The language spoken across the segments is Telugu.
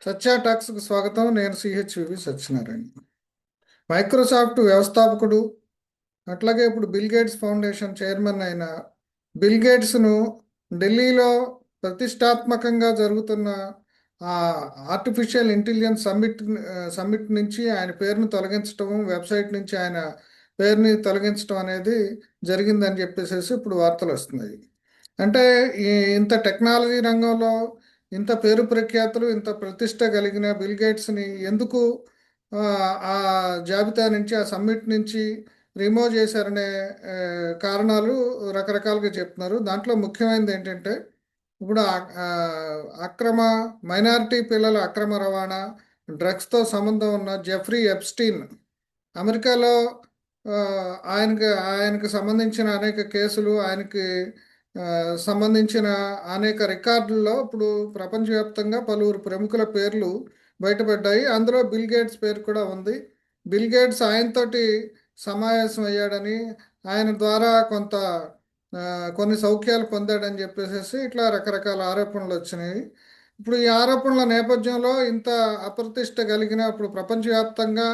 సత్య టాక్స్కు స్వాగతం. నేను సిహెచ్వి సత్యనారాయణ. మైక్రోసాఫ్ట్ వ్యవస్థాపకుడు, అట్లాగే ఇప్పుడు బిల్ గేట్స్ ఫౌండేషన్ చైర్మన్ అయిన బిల్ గేట్స్ను ఢిల్లీలో ప్రతిష్టాత్మకంగా జరుగుతున్న ఆ ఆర్టిఫిషియల్ ఇంటెలిజెన్స్ సమ్మిట్ నుంచి ఆయన పేరును తొలగించడం, వెబ్సైట్ నుంచి ఆయన పేరుని తొలగించడం అనేది జరిగిందని చెప్పేసి ఇప్పుడు వార్తలు వస్తున్నాయి. అంటే ఈ ఇంత టెక్నాలజీ రంగంలో ఇంత పేరు ప్రఖ్యాతులు, ఇంత ప్రతిష్ట కలిగిన బిల్ గేట్స్ని ఎందుకు ఆ, ఆ జాబితా నుంచి, ఆ సమ్మిట్ నుంచి రిమూవ్ చేశారనే ఆ, కారణాలు రకరకాలుగా చెప్తున్నారు. దాంట్లో ముఖ్యమైనది ఏంటంటే ఇప్పుడు అక్రమ మైనారిటీ పిల్లల అక్రమ రవాణా, డ్రగ్స్తో సంబంధం ఉన్న జెఫ్రీ ఎప్స్టీన్ అమెరికాలో ఆ, ఆయనకు సంబంధించిన అనేక కేసులు, ఆయనకి ఆ, సంబంధించిన అనేక రికార్డుల్లో ఇప్పుడు ప్రపంచవ్యాప్తంగా పలువురు ప్రముఖుల పేర్లు బయటపడ్డాయి. అందులో బిల్ గేట్స్ పేరు కూడా ఉంది. బిల్ గేట్స్ ఆయనతోటి సమావేశం అయ్యాడని, ఆయన ద్వారా ఆ, కొన్ని సౌఖ్యాలు పొందాడని చెప్పేసి ఇట్లా రకరకాల ఆరోపణలు వచ్చినాయి. ఇప్పుడు ఈ ఆరోపణల నేపథ్యంలో ఇంత అప్రతిష్ట కలిగిన ఇప్పుడు ప్రపంచవ్యాప్తంగా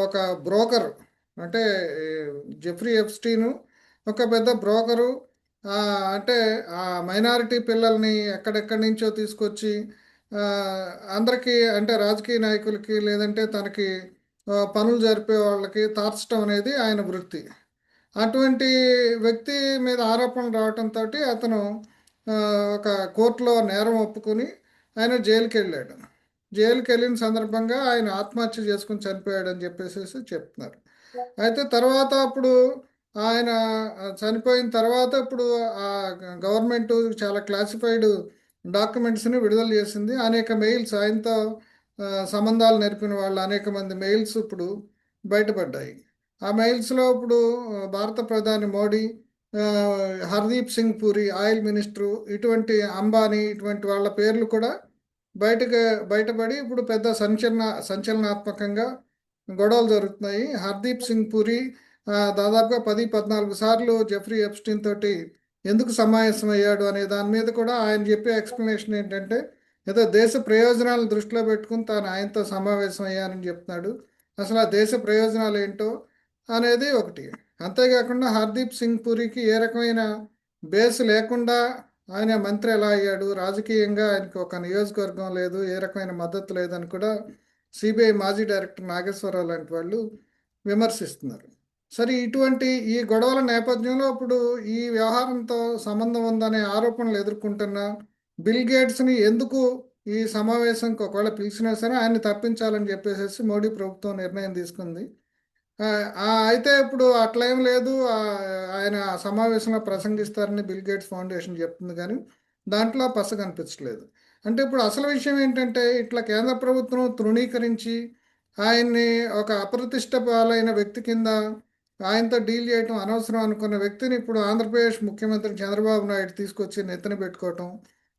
ఒక బ్రోకర్, అంటే ఈ జెఫ్రీ ఎప్స్టీను ఒక పెద్ద బ్రోకరు. ఆ, అంటే ఆ మైనారిటీ పిల్లల్ని ఎక్కడెక్కడి నుంచో తీసుకొచ్చి ఆ, అందరికీ, అంటే రాజకీయ నాయకులకి లేదంటే తనకి పనులు జరిపే వాళ్ళకి తార్చడం అనేది ఆయన వృత్తి. అటువంటి వ్యక్తి మీద ఆరోపణలు రావడంతో అతను ఆ, ఒక కోర్టులో నేరం ఒప్పుకొని ఆయన జైలుకి వెళ్ళాడు. జైలుకి వెళ్ళిన సందర్భంగా ఆయన ఆత్మహత్య చేసుకుని చనిపోయాడని చెప్పేసి చెప్తున్నారు. అయితే తర్వాత అప్పుడు ఆయన చనిపోయిన తర్వాత ఇప్పుడు ఆ గవర్నమెంట్ చాలా క్లాసిఫైడ్ డాక్యుమెంట్స్ని విడుదల చేసింది. అనేక మెయిల్స్, ఆయనతో సంబంధాలు నెరిపిన వాళ్ళు అనేక మంది మెయిల్స్ ఇప్పుడు బయటపడ్డాయి. ఆ మెయిల్స్లో ఇప్పుడు భారత ప్రధాని మోడీ, ఆ, హర్దీప్ సింగ్ పూరి ఆయిల్ మినిస్టరు, ఇటువంటి అంబానీ, ఇటువంటి వాళ్ళ పేర్లు కూడా బయటకు బయటపడి ఇప్పుడు పెద్ద సంచలనాత్మకంగా గొడవలు జరుగుతున్నాయి. హర్దీప్ సింగ్ పూరి దాదాపుగా 14 సార్లు జెఫ్రీ ఎప్స్టీన్ తోటి ఎందుకు సమావేశం అయ్యాడు అనే దాని మీద కూడా ఆయన చెప్పే ఎక్స్ప్లెనేషన్ ఏంటంటే, ఏదో దేశ ప్రయోజనాలను దృష్టిలో పెట్టుకుని తాను ఆయనతో సమావేశం అయ్యానని చెప్తున్నాడు. అసలు ఆ దేశ ప్రయోజనాలు ఏంటో అనేది ఒకటి. అంతేకాకుండా హర్దీప్ సింగ్ పూరికి ఏ రకమైన బేస్ లేకుండా ఆయన మంత్రి ఎలా అయ్యాడు, రాజకీయంగా ఆయనకు ఒక నియోజకవర్గం లేదు, ఏ రకమైన మద్దతు లేదని కూడా సిబిఐ మాజీ డైరెక్టర్ నాగేశ్వరరావు లాంటి వాళ్ళు విమర్శిస్తున్నారు. సరే, ఇటువంటి ఈ గొడవల నేపథ్యంలో ఇప్పుడు ఈ వ్యవహారంతో సంబంధం ఉందనే ఆరోపణలు ఎదుర్కొంటున్న బిల్ గేట్స్ని ఎందుకు ఈ సమావేశంకి ఒకవేళ పిలిచినా సరే ఆయన్ని తప్పించాలని చెప్పేసి మోడీ ప్రభుత్వం నిర్ణయం తీసుకుంది. అయితే ఇప్పుడు అట్లేం లేదు. ఆయన ఆ సమావేశంలో ప్రసంగిస్తారని బిల్ గేట్స్ ఫౌండేషన్ చెప్తుంది, కానీ దాంట్లో పస కనిపించలేదు. అంటే ఇప్పుడు అసలు విషయం ఏంటంటే, ఇట్లా కేంద్ర ప్రభుత్వం తృణీకరించి ఆయన్ని ఒక అప్రతిష్ట పాలైన వ్యక్తి కింద ఆయనతో డీల్ చేయటం అనవసరం అనుకున్న వ్యక్తిని ఇప్పుడు ఆంధ్రప్రదేశ్ ముఖ్యమంత్రి చంద్రబాబు నాయుడు తీసుకొచ్చి నెత్తిన పెట్టుకోవటం.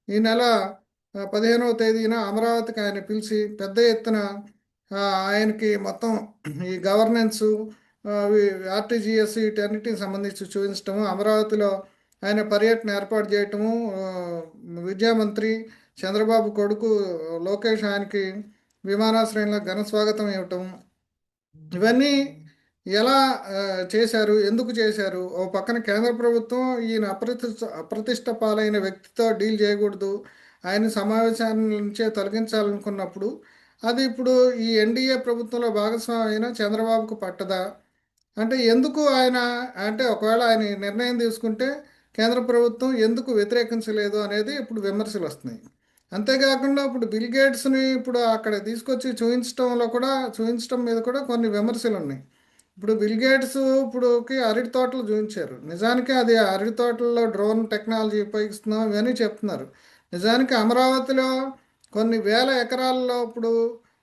ఈ నెల 15వ తేదీన అమరావతికి ఆయన పిలిచి పెద్ద ఎత్తున ఆయనకి మొత్తం ఈ గవర్నెన్స్, ఆర్టీజీఎస్, వీటన్నిటికి సంబంధించి చూపించటము, అమరావతిలో ఆయన పర్యటన ఏర్పాటు చేయటము, విద్యామంత్రి చంద్రబాబు కొడుకు లోకేష్ ఆయనకి విమానాశ్రయంలో ఘన స్వాగతం ఇవ్వటం, ఇవన్నీ ఎలా చేశారు, ఎందుకు చేశారు? ఓ పక్కన కేంద్ర ప్రభుత్వం ఈయన అప్రతిష్ట పాలైన వ్యక్తితో డీల్ చేయకూడదు, ఆయన సమావేశాల నుంచే తొలగించాలనుకున్నప్పుడు అది ఇప్పుడు ఈ ఎన్డీఏ ప్రభుత్వంలో భాగస్వామి అయిన చంద్రబాబుకు పట్టదా? అంటే ఎందుకు ఆయన, అంటే ఒకవేళ ఆయన ఈ నిర్ణయం తీసుకుంటే కేంద్ర ప్రభుత్వం ఎందుకు వ్యతిరేకించలేదు అనేది ఇప్పుడు విమర్శలు వస్తున్నాయి. అంతేకాకుండా ఇప్పుడు బిల్ గేట్స్ని ఇప్పుడు అక్కడ తీసుకొచ్చి చూపించడం మీద కూడా కొన్ని విమర్శలు ఉన్నాయి. ఇప్పుడు బిల్ గేట్స్ ఇప్పుడుకి అరటి తోటలు చూపించారు. నిజానికి అది అరటి తోటల్లో డ్రోన్ టెక్నాలజీ ఉపయోగిస్తున్నాం ఇవన్నీ చెప్తున్నారు. నిజానికి అమరావతిలో కొన్ని వేల ఎకరాల్లో ఇప్పుడు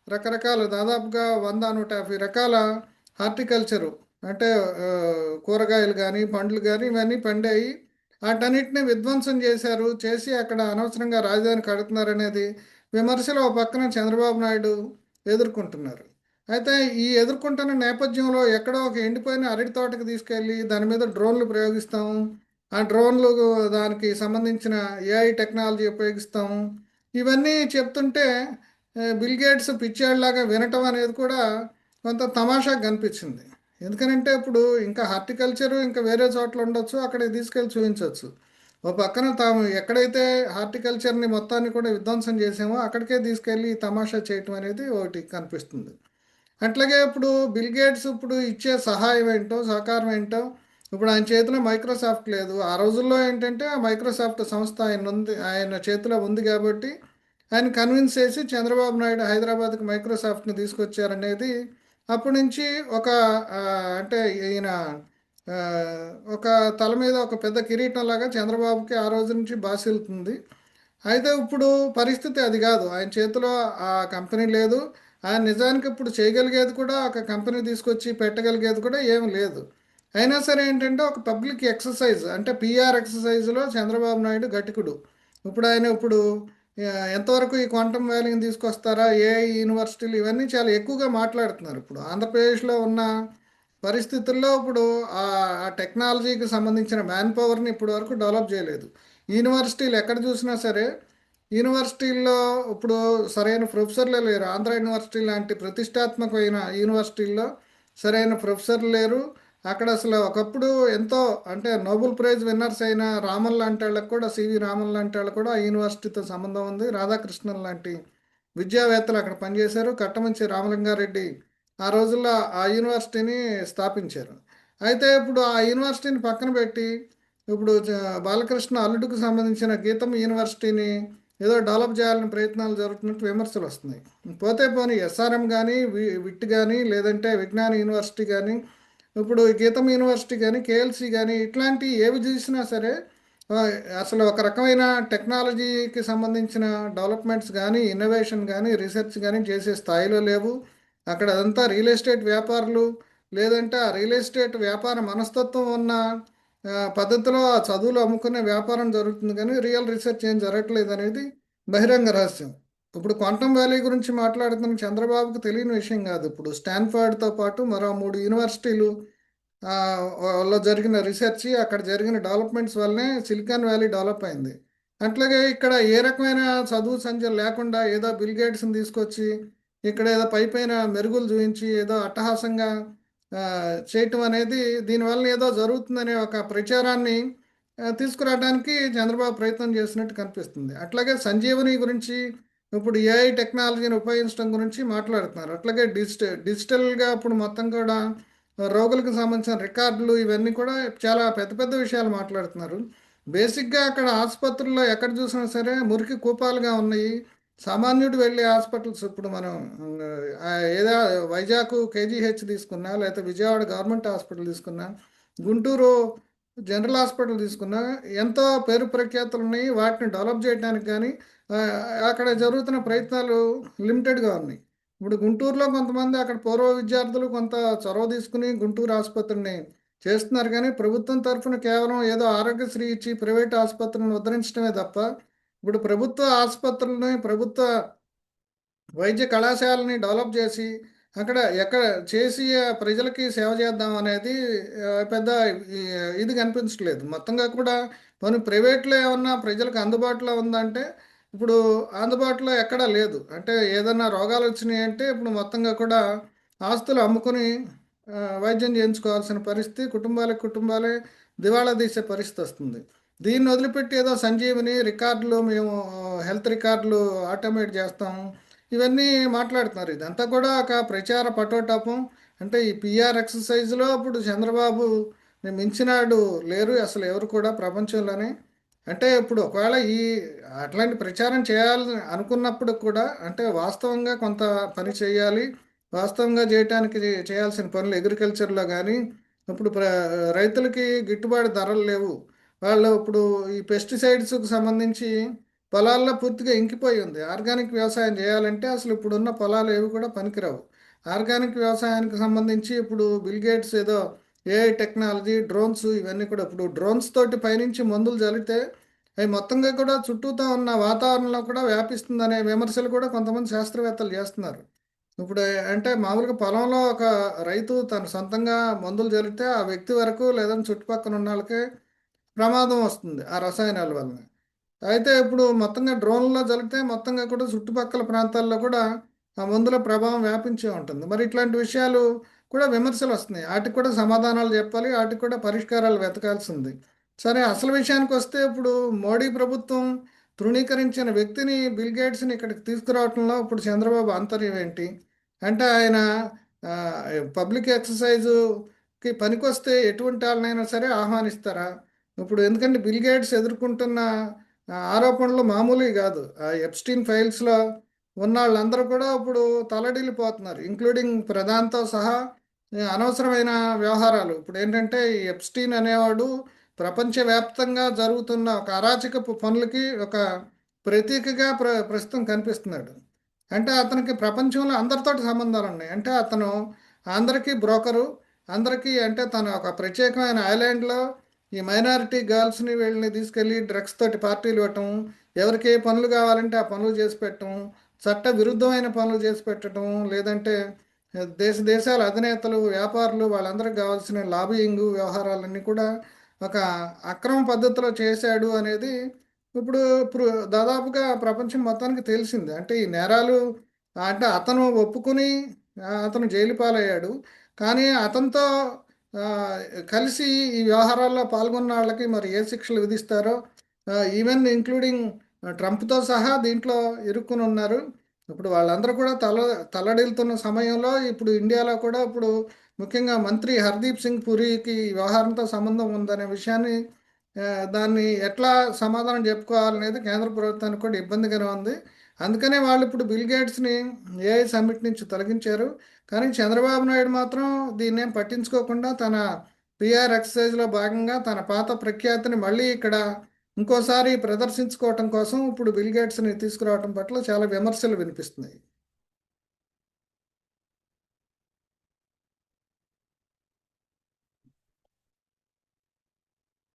రకరకాల దాదాపుగా 100-150 రకాల హార్టికల్చరు, అంటే కూరగాయలు కానీ పండ్లు కానీ ఇవన్నీ పండాయి. వాటన్నిటిని విధ్వంసం చేసి అక్కడ అనవసరంగా రాజధాని కడుతున్నారనేది విమర్శలు ఒక పక్కన చంద్రబాబు నాయుడు ఎదుర్కొంటున్నారు. అయితే ఈ ఎదుర్కొంటున్న నేపథ్యంలో ఎక్కడో ఒక ఎండిపోయిన అరటి తోటకి తీసుకెళ్ళి దాని మీద డ్రోన్లు ప్రయోగిస్తాము, ఆ డ్రోన్లు దానికి సంబంధించిన ఏఐ టెక్నాలజీ ఉపయోగిస్తాము, ఇవన్నీ చెప్తుంటే బిల్ గేట్స్ పిచ్చాడిలాగా వినటం అనేది కూడా కొంత తమాషాగా కనిపించింది. ఎందుకనంటే ఇప్పుడు ఇంకా హార్టికల్చర్ ఇంకా వేరే చోట్ల ఉండొచ్చు, అక్కడికి తీసుకెళ్ళి చూపించవచ్చు. ఓ పక్కన తాము ఎక్కడైతే హార్టికల్చర్ని మొత్తాన్ని కూడా విధ్వంసం చేసామో అక్కడికే తీసుకెళ్ళి ఈ తమాషా చేయటం అనేది ఒకటి కనిపిస్తుంది. అట్లాగే ఇప్పుడు బిల్ గేట్స్ ఇప్పుడు ఇచ్చే సహాయం ఏంటో సహకారం ఏంటో, ఇప్పుడు ఆయన చేతిలో మైక్రోసాఫ్ట్ లేదు. ఆ రోజుల్లో ఏంటంటే ఆ మైక్రోసాఫ్ట్ సంస్థ ఆయన చేతిలో ఉంది కాబట్టి ఆయన కన్విన్స్ చేసి చంద్రబాబు నాయుడు హైదరాబాద్కి మైక్రోసాఫ్ట్ని తీసుకొచ్చారనేది అప్పటి నుంచి ఒక ఆ, అంటే ఈయన ఆ, ఒక తల మీద ఒక పెద్ద కిరీటం లాగా చంద్రబాబుకి ఆ రోజు నుంచి బాసిల్లుతుంది. అయితే ఇప్పుడు పరిస్థితి అది కాదు. ఆయన చేతిలో ఆ కంపెనీ లేదు. ఆయన నిజానికి ఇప్పుడు చేయగలిగేది కూడా ఒక కంపెనీ తీసుకొచ్చి పెట్టగలిగేది కూడా ఏమి లేదు. అయినా సరే ఏంటంటే ఒక పబ్లిక్ ఎక్సర్సైజ్ అంటే పిఆర్ ఎక్సర్సైజ్లో చంద్రబాబు నాయుడు గట్టికుడు. ఇప్పుడు ఎంతవరకు ఈ క్వాంటమ్ వ్యాలీని తీసుకొస్తారా, ఏఐ యూనివర్సిటీలు ఇవన్నీ చాలా ఎక్కువగా మాట్లాడుతున్నారు. ఇప్పుడు ఆంధ్రప్రదేశ్లో ఉన్న పరిస్థితుల్లో ఇప్పుడు ఆ ఆ టెక్నాలజీకి సంబంధించిన మ్యాన్ పవర్ని ఇప్పటి వరకు డెవలప్ చేయలేదు. యూనివర్సిటీలు ఎక్కడ చూసినా సరే యూనివర్సిటీల్లో ఇప్పుడు సరైన ప్రొఫెసర్లే లేరు. ఆంధ్ర యూనివర్సిటీ లాంటి ప్రతిష్టాత్మకమైన యూనివర్సిటీల్లో సరైన ప్రొఫెసర్లు లేరు. అక్కడ అసలు ఒకప్పుడు ఎంతో అంటే నోబెల్ ప్రైజ్ విన్నర్స్ అయిన రామన్ లాంటి వాళ్ళకి కూడా, సివి రామన్ లాంటి వాళ్ళకి కూడా ఆ యూనివర్సిటీతో సంబంధం ఉంది. రాధాకృష్ణన్ లాంటి విద్యావేత్తలు అక్కడ పనిచేశారు. కట్టమంచి రామలింగారెడ్డి ఆ రోజుల్లో ఆ యూనివర్సిటీని స్థాపించారు. అయితే ఇప్పుడు ఆ యూనివర్సిటీని పక్కన పెట్టి ఇప్పుడు బాలకృష్ణ అల్లుడికి సంబంధించిన గీతం యూనివర్సిటీని ఏదో డెవలప్ చేయాలని ప్రయత్నాలు జరుగుతున్నట్టు విమర్శలు వస్తున్నాయి. పోతే పోనీ ఎస్ఆర్ఎం కానీ విట్ కానీ లేదంటే విజ్ఞాన యూనివర్సిటీ కానీ ఇప్పుడు గీతం యూనివర్సిటీ కానీ కేఎల్సి కానీ ఇట్లాంటి ఏవి చూసినా సరే ఆ, అసలు ఒక రకమైన టెక్నాలజీకి సంబంధించిన డెవలప్మెంట్స్ కానీ ఇన్నోవేషన్ కానీ రీసెర్చ్ కానీ చేసే స్థాయిలో లేవు. అక్కడ అదంతా రియల్ ఎస్టేట్ వ్యాపారులు లేదంటే ఆ రియల్ ఎస్టేట్ వ్యాపార మనస్తత్వం ఉన్న పద్ధతిలో ఆ చదువులు అమ్ముకునే వ్యాపారం జరుగుతుంది కానీ రియల్ రీసెర్చ్ ఏం జరగట్లేదు అనేది బహిరంగ రహస్యం. ఇప్పుడు క్వాంటమ్ వ్యాలీ గురించి మాట్లాడుతున్న చంద్రబాబుకు తెలియని విషయం కాదు. ఇప్పుడు స్టాన్ఫర్డ్తో పాటు మరో 3 యూనివర్సిటీలు ఆ, లో జరిగిన రీసెర్చ్ అక్కడ జరిగిన డెవలప్మెంట్స్ వల్లనే సిలికాన్ వ్యాలీ డెవలప్ అయింది. అట్లాగే ఇక్కడ ఏ రకమైన చదువు సంధ్య లేకుండా ఏదో బిల్ గేట్స్ని తీసుకొచ్చి ఇక్కడ ఏదో పైపైన మెరుగులు చూపించి ఏదో అట్టహాసంగా ఆ, చేయటం అనేది దీనివల్ల ఏదో జరుగుతుందనే ఒక ప్రచారాన్ని తీసుకురావడానికి చంద్రబాబు ప్రయత్నం చేసినట్టు కనిపిస్తుంది. అట్లాగే సంజీవని గురించి ఇప్పుడు ఏఐ టెక్నాలజీని ఉపయోగించడం గురించి మాట్లాడుతున్నారు. అట్లాగే డిజిటల్గా ఇప్పుడు మొత్తం కూడా రోగులకు సంబంధించిన రికార్డులు ఇవన్నీ కూడా చాలా పెద్ద పెద్ద విషయాలు మాట్లాడుతున్నారు. బేసిక్గా అక్కడ ఆసుపత్రుల్లో ఎక్కడ చూసినా సరే మురికి కూపాలుగా ఉన్నాయి. సామాన్యుడు వెళ్ళే హాస్పిటల్స్ ఇప్పుడు మనం ఆ, ఏదో వైజాగ్ కేజీహెచ్ తీసుకున్నా లేకపోతే విజయవాడ గవర్నమెంట్ హాస్పిటల్ తీసుకున్నా గుంటూరు జనరల్ హాస్పిటల్ తీసుకున్నా ఎంతో పేరు ప్రఖ్యాతులు ఉన్నాయి. వాటిని డెవలప్ చేయడానికి కానీ ఆ, అక్కడ జరుగుతున్న ప్రయత్నాలు లిమిటెడ్గా ఉన్నాయి. ఇప్పుడు గుంటూరులో కొంతమంది అక్కడ పూర్వ విద్యార్థులు కొంత చొరవ తీసుకుని గుంటూరు ఆసుపత్రిని చేస్తున్నారు కానీ ప్రభుత్వం తరఫున కేవలం ఏదో ఆరోగ్యశ్రీ ఇచ్చి ప్రైవేట్ ఆసుపత్రులను ఉద్ధరించడమే తప్ప ఇప్పుడు ప్రభుత్వ ఆసుపత్రులని ప్రభుత్వ వైద్య కళాశాలని డెవలప్ చేసి అక్కడ ఎక్కడ చేసి ప్రజలకి సేవ చేద్దాం అనేది పెద్ద ఈ, ఇది కనిపించట్లేదు. మొత్తంగా కూడా మనం ప్రైవేట్లో ఏమన్నా ప్రజలకు అందుబాటులో ఉందంటే ఇప్పుడు అందుబాటులో ఎక్కడా లేదు. అంటే ఏదన్నా రోగాలు వచ్చినాయి అంటే ఇప్పుడు మొత్తంగా కూడా ఆస్తులు అమ్ముకుని వైద్యం చేయించుకోవాల్సిన పరిస్థితి, కుటుంబాలే దివాళా తీసే పరిస్థితి వస్తుంది. దీన్ని వదిలిపెట్టి ఏదో సంజీవని రికార్డులు మేము హెల్త్ రికార్డులు ఆటోమేట్ చేస్తాము ఇవన్నీ మాట్లాడుతున్నారు. ఇదంతా కూడా ఒక ప్రచార పటోటపం. అంటే ఈ పిఆర్ ఎక్సర్సైజ్లో ఇప్పుడు చంద్రబాబు మించినాడు లేరు అసలు ఎవరు కూడా ప్రపంచంలోనే. అంటే ఇప్పుడు ఒకవేళ అట్లాంటి ప్రచారం చేయాలని అనుకున్నప్పుడు కూడా అంటే వాస్తవంగా కొంత పని చేయాలి. వాస్తవంగా చేయటానికి చేయాల్సిన పనులు అగ్రికల్చర్లో కానీ ఇప్పుడు రైతులకి గిట్టుబాటు ధరలు లేవు. వాళ్ళు ఇప్పుడు ఈ పెస్టిసైడ్స్కి సంబంధించి పొలాల్లో పూర్తిగా ఇంకిపోయి ఉంది. ఆర్గానిక్ వ్యవసాయం చేయాలంటే అసలు ఇప్పుడున్న పొలాలు ఏవి కూడా పనికిరావు. ఆర్గానిక్ వ్యవసాయానికి సంబంధించి ఇప్పుడు బిల్ గేట్స్ ఏదో ఏఐ టెక్నాలజీ డ్రోన్స్ ఇవన్నీ కూడా ఇప్పుడు డ్రోన్స్ తోటి పైనుంచి మందులు చల్లితే అవి మొత్తంగా కూడా చుట్టూతా ఉన్న వాతావరణంలో కూడా వ్యాపిస్తుందనే విమర్శలు కూడా కొంతమంది శాస్త్రవేత్తలు చేస్తున్నారు. ఇప్పుడు అంటే మామూలుగా పొలంలో ఒక రైతు తను సొంతంగా మందులు చల్లితే ఆ వ్యక్తి వరకు లేదంటే చుట్టుపక్కల ఉన్న వాళ్ళకే ప్రమాదం వస్తుంది ఆ రసాయనాల వలన. అయితే ఇప్పుడు మొత్తంగా డ్రోన్లో జరిగితే మొత్తంగా కూడా చుట్టుపక్కల ప్రాంతాల్లో కూడా ఆ మందుల ప్రభావం వ్యాపించే ఉంటుంది. మరి ఇట్లాంటి విషయాలు కూడా విమర్శలు వస్తున్నాయి. వాటికి కూడా సమాధానాలు చెప్పాలి, వాటికి కూడా పరిష్కారాలు వెతకాల్సింది. సరే, అసలు విషయానికి వస్తే ఇప్పుడు మోడీ ప్రభుత్వం తృణీకరించిన వ్యక్తిని, బిల్ గేట్స్ని ఇక్కడికి తీసుకురావడంలో ఇప్పుడు చంద్రబాబు ఆంతర్యం ఏంటి? అంటే ఆయన పబ్లిక్ ఎక్సర్సైజుకి పనికొస్తే ఎటువంటి వాళ్ళనైనా సరే ఆహ్వానిస్తారా? ఇప్పుడు ఎందుకంటే బిల్ గేట్స్ ఎదుర్కొంటున్న ఆరోపణలు మామూలువి కాదు. ఆ ఎప్స్టీన్ ఫైల్స్లో ఉన్న వాళ్ళందరూ కూడా ఇప్పుడు తలడిల్లిపోతున్నారు, ఇంక్లూడింగ్ ప్రధానితో సహా. అనవసరమైన వ్యవహారాలు ఇప్పుడు ఏంటంటే, ఈ ఎప్స్టీన్ అనేవాడు ప్రపంచవ్యాప్తంగా జరుగుతున్న ఒక అరాచకపు పనులకి ఒక ప్రతీకగా ప్రస్తుతం కనిపిస్తున్నాడు. అంటే అతనికి ప్రపంచంలో అందరితోటి సంబంధాలు ఉన్నాయి. అంటే అతను అందరికీ బ్రోకరు, అందరికీ. అంటే తను ఒక ప్రత్యేకమైన ఐలాండ్లో ఈ మైనారిటీ గర్ల్స్ని వీళ్ళని తీసుకెళ్ళి డ్రగ్స్ తోటి పార్టీలు ఇవ్వటం, ఎవరికి ఏ పనులు కావాలంటే ఆ పనులు చేసి పెట్టడం, చట్ట విరుద్ధమైన పనులు చేసి పెట్టడం, లేదంటే దేశాల అధినేతలు, వ్యాపారులు వాళ్ళందరికీ కావాల్సిన లాబియింగ్ వ్యవహారాలన్నీ కూడా ఒక అక్రమ పద్ధతిలో చేశాడు అనేది ఇప్పుడు ఇప్పుడు దాదాపుగా ప్రపంచం మొత్తానికి తెలిసింది. అంటే ఈ నేరాలు, అంటే అతను ఒప్పుకుని అతను జైలు పాలయ్యాడు. కానీ అతనితో ఆ, కలిసి ఈ వ్యవహారాల్లో పాల్గొన్న వాళ్ళకి మరి ఏ శిక్షలు విధిస్తారో, ఈవెన్ ఇంక్లూడింగ్ ట్రంప్తో సహా దీంట్లో ఇరుక్కుని ఉన్నారు. ఇప్పుడు వాళ్ళందరూ కూడా తల్లడిల్లుతున్న సమయంలో ఇప్పుడు ఇండియాలో కూడా ఇప్పుడు ముఖ్యంగా మంత్రి హర్దీప్ సింగ్ పురికి ఈ వ్యవహారంతో సంబంధం ఉందనే విషయాన్ని, ఆ, దాన్ని ఎట్లా సమాధానం చెప్పుకోవాలనేది కేంద్ర ప్రభుత్వానికి కూడా ఇబ్బందిగానే ఉంది. అందుకనే వాళ్ళు ఇప్పుడు బిల్ గేట్స్ని ఏఐ సమ్మిట్ నుంచి తొలగించారు. కానీ చంద్రబాబు నాయుడు మాత్రం దీన్ని ఏం పట్టించుకోకుండా తన పిఆర్ ఎక్సర్సైజ్లో భాగంగా తన పాత ప్రఖ్యాతిని మళ్ళీ ఇక్కడ ఇంకోసారి ప్రదర్శించుకోవటం కోసం ఇప్పుడు బిల్ గేట్స్ని తీసుకురావటం పట్ల చాలా విమర్శలు వినిపిస్తున్నాయి.